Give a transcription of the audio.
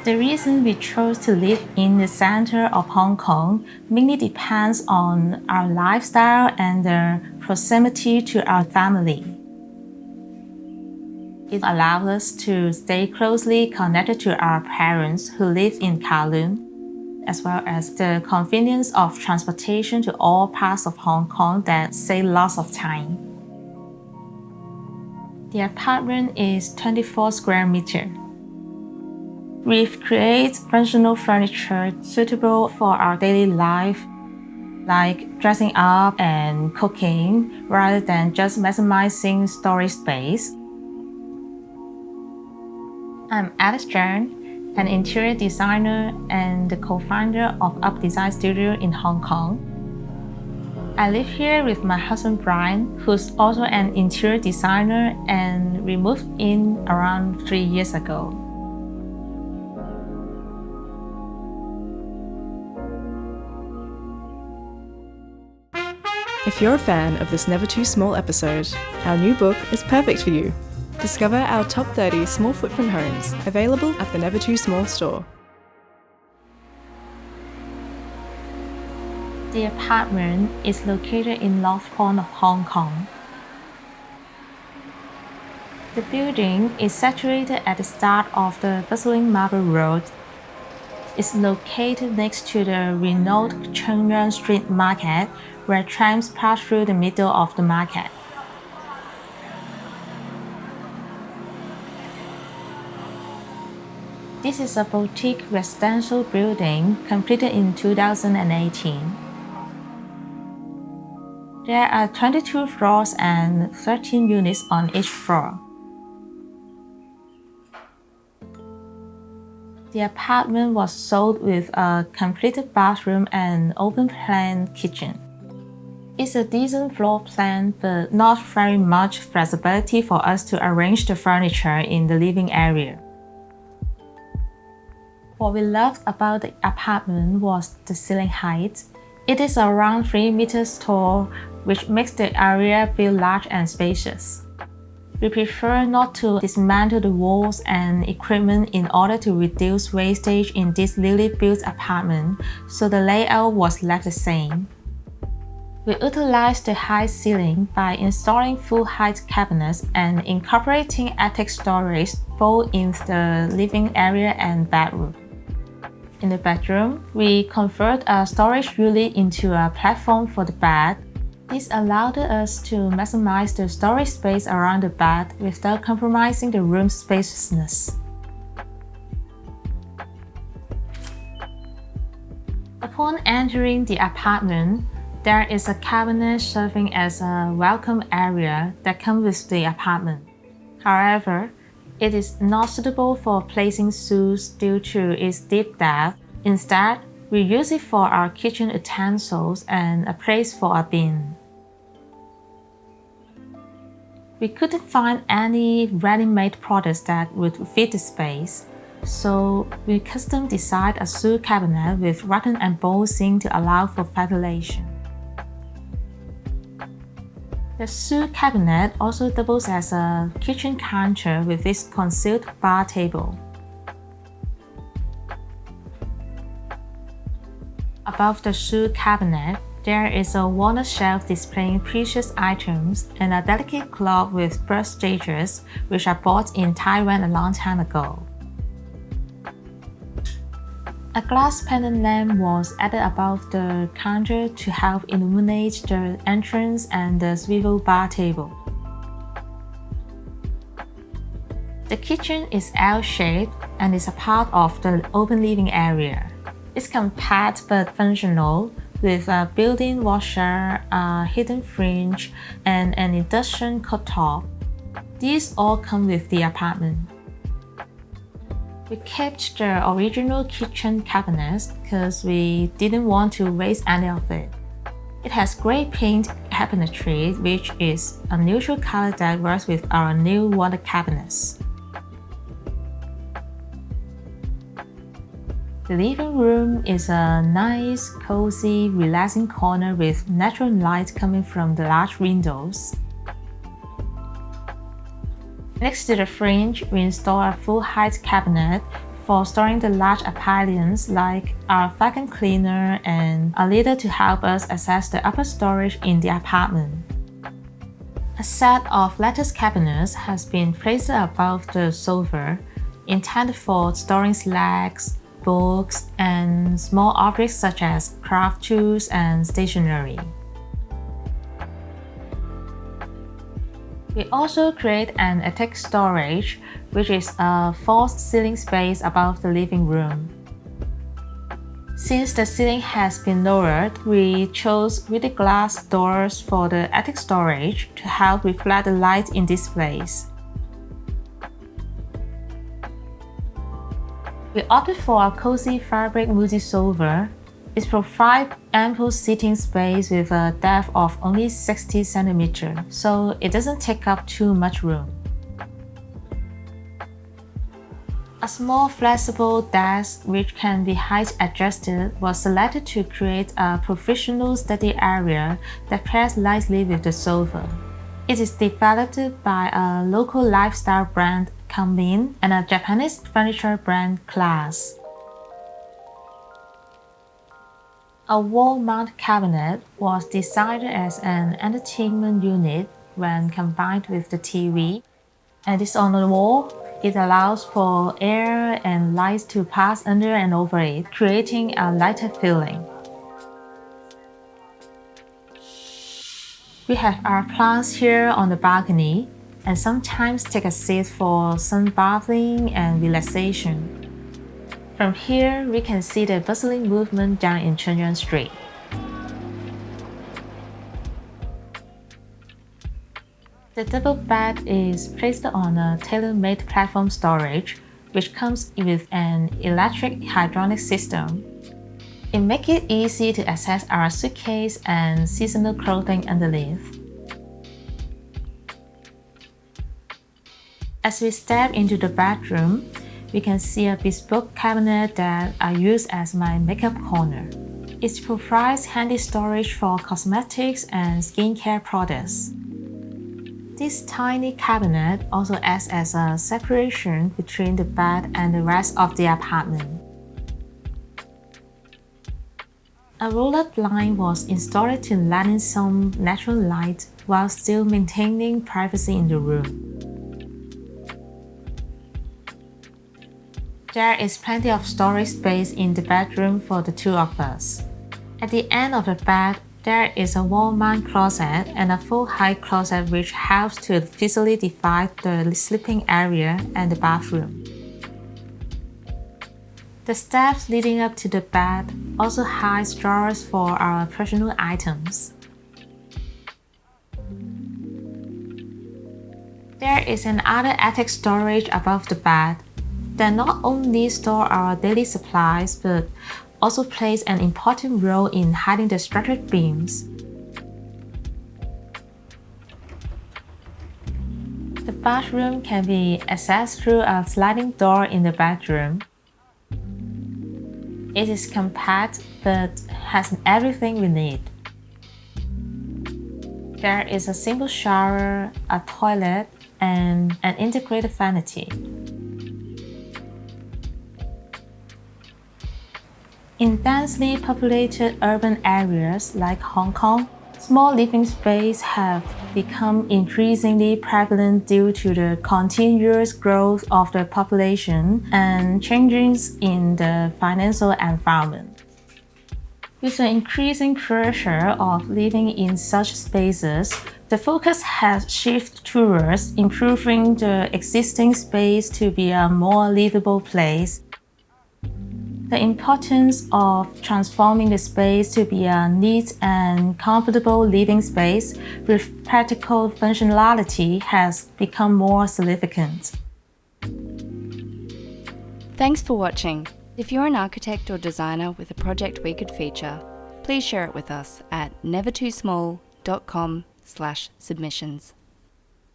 The reason we chose to live in the center of Hong Kong mainly depends on our lifestyle and the proximity to our family. It allows us to stay closely connected to our parents who live in Kowloon, as well as the convenience of transportation to all parts of Hong Kong that save lots of time. The apartment is 24 square meters. We've created functional furniture suitable for our daily life, like dressing up and cooking, rather than just maximizing storage space. I'm Alice Zhang, an interior designer and the co-founder of Up Design Studio in Hong Kong. I live here with my husband Brian, who's also an interior designer, and we moved in around 3 years ago. If you're a fan of this Never Too Small episode, our new book is perfect for you. Discover our top 30 small footprint homes, available at the Never Too Small store. The apartment is located in North Point of Hong Kong. The building is situated at the start of the bustling Marble Road. It's located next to the renowned Chung Yuan Street Market, where trams pass through the middle of the market. This is a boutique residential building completed in 2018. There are 22 floors and 13 units on each floor. The apartment was sold with a completed bathroom and open-plan kitchen. It's a decent floor plan, but not very much flexibility for us to arrange the furniture in the living area. What we loved about the apartment was the ceiling height. It is around 3 meters tall, which makes the area feel large and spacious. We prefer not to dismantle the walls and equipment in order to reduce wastage in this newly built apartment, so the layout was left the same. We utilized the high ceiling by installing full-height cabinets and incorporating attic storage both in the living area and bedroom. In the bedroom, we convert a storage unit into a platform for the bed. This allowed us to maximize the storage space around the bed without compromising the room's spaciousness. Upon entering the apartment, there is a cabinet serving as a welcome area that comes with the apartment. However, it is not suitable for placing shoes due to its deep depth. Instead, we use it for our kitchen utensils and a place for a bin. We couldn't find any ready-made products that would fit the space, so we custom designed a shoe cabinet with rattan and embossing to allow for ventilation. The shoe cabinet also doubles as a kitchen counter with its concealed bar table. Above the shoe cabinet, there is a walnut shelf displaying precious items and a delicate clock with bird stages, which I bought in Taiwan a long time ago. A glass pendant lamp was added above the counter to help illuminate the entrance and the swivel bar table. The kitchen is L-shaped and is a part of the open living area. It's compact but functional, with a built-in washer, a hidden fridge, and an induction cooktop. These all come with the apartment. We kept the original kitchen cabinets because we didn't want to waste any of it. It has grey paint cabinetry, which is a neutral color that works with our new walnut cabinets. The living room is a nice, cozy, relaxing corner with natural light coming from the large windows. Next to the fridge, we install a full-height cabinet for storing the large appliances like our vacuum cleaner and a ladder to help us access the upper storage in the apartment. A set of lattice cabinets has been placed above the sofa, intended for storing slacks, books, and small objects such as craft tools and stationery. We also create an attic storage, which is a false ceiling space above the living room. Since the ceiling has been lowered, we chose with glass doors for the attic storage to help reflect the light in this place. We opted for a cozy fabric multi-sofa. It provides ample seating space with a depth of only 60 cm, so it doesn't take up too much room. A small flexible desk which can be height adjusted was selected to create a professional study area that pairs nicely with the sofa. It is developed by a local lifestyle brand, Kowloon, and a Japanese furniture brand, Class. A wall-mount cabinet was designed as an entertainment unit when combined with the TV, and is on the wall. It allows for air and light to pass under and over it, creating a lighter feeling. We have our plants here on the balcony, and sometimes take a seat for sunbathing and relaxation. From here, we can see the bustling movement down in Chunhyuan Street. The double bed is placed on a tailor-made platform storage, which comes with an electric hydraulic system. It makes it easy to access our suitcase and seasonal clothing underneath. As we step into the bedroom, we can see a bespoke cabinet that I use as my makeup corner. It provides handy storage for cosmetics and skincare products. This tiny cabinet also acts as a separation between the bed and the rest of the apartment. A roll-up blind was installed to let in some natural light while still maintaining privacy in the room. There is plenty of storage space in the bedroom for the two of us. At the end of the bed, there is a wall-mount closet and a full-height closet which helps to visually divide the sleeping area and the bathroom. The steps leading up to the bed also hide drawers for our personal items. There is another attic storage above the bed that not only store our daily supplies but also plays an important role in hiding the structured beams. The bathroom can be accessed through a sliding door in the bedroom. It is compact but has everything we need. There is a simple shower, a toilet, and an integrated vanity. In densely populated urban areas like Hong Kong, small living spaces have become increasingly prevalent due to the continuous growth of the population and changes in the financial environment. With the increasing pressure of living in such spaces, the focus has shifted towards improving the existing space to be a more livable place. The importance of transforming the space to be a neat and comfortable living space with practical functionality has become more significant. Thanks for watching. If you're an architect or designer with a project we could feature, please share it with us at nevertoosmall.com/submissions.